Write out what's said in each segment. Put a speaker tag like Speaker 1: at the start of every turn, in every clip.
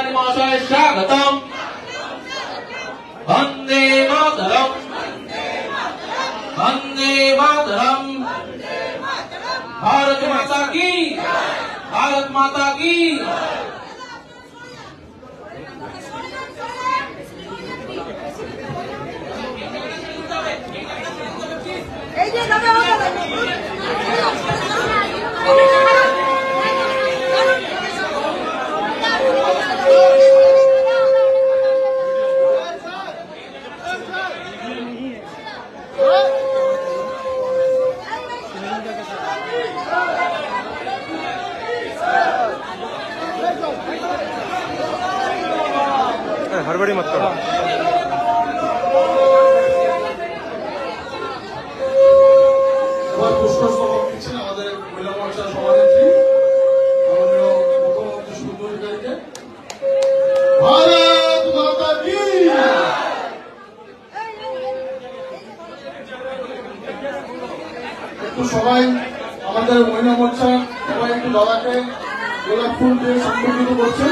Speaker 1: मुख्यमंत्री महोदय स्वागतम। वंदे मातरम, वंदे मातरम। भारत माता की, भारत माता की।
Speaker 2: हड़बड़ी मत करो।
Speaker 3: পুষ্পস্তবক দিচ্ছেন আমাদের মহিলা মোর্চার সভানেত্রী মাননীয় মুখ্যমন্ত্রী সুন্দরীকে। ভারত মাতা কি। একটু সবাই আমাদের মহিলা মোর্চা সবাই একটু দাদাকে গোলাপ ফুল দিয়ে সম্পর্কিত করছে।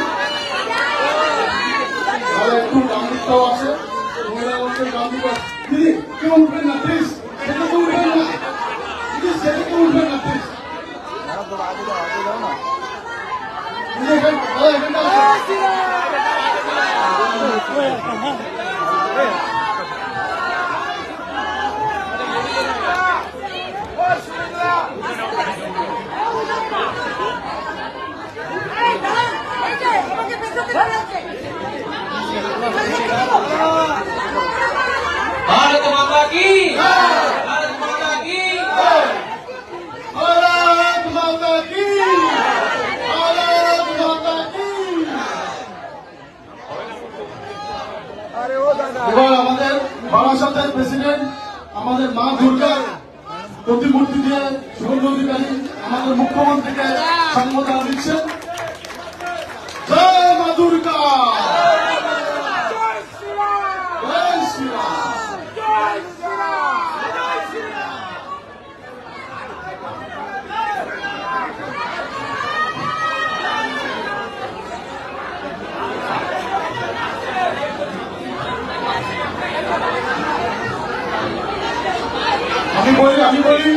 Speaker 3: তাহলে একটু গান দিকটাও আছে মহিলা মোর্চার গান দিক। দিদি কেউ উঠবেন না প্লিজ, সেটা তো উঠবেন না, সেটা তো উঠবেন না প্লিজ।
Speaker 1: भारत माता की, भारत माता की।
Speaker 3: भारत माता की, भारत माता की। এবার আমাদের বারাসাতের প্রেসিডেন্ট আমাদের মা দুর্গার প্রতিমূর্তি দিয়ে শুভেন্দু অধিকারী আমাদের মুখ্যমন্ত্রীকে সম্বোধনা দিচ্ছেন। জয় মা দুর্গা, জয় শ্রীরাম। আমি বলি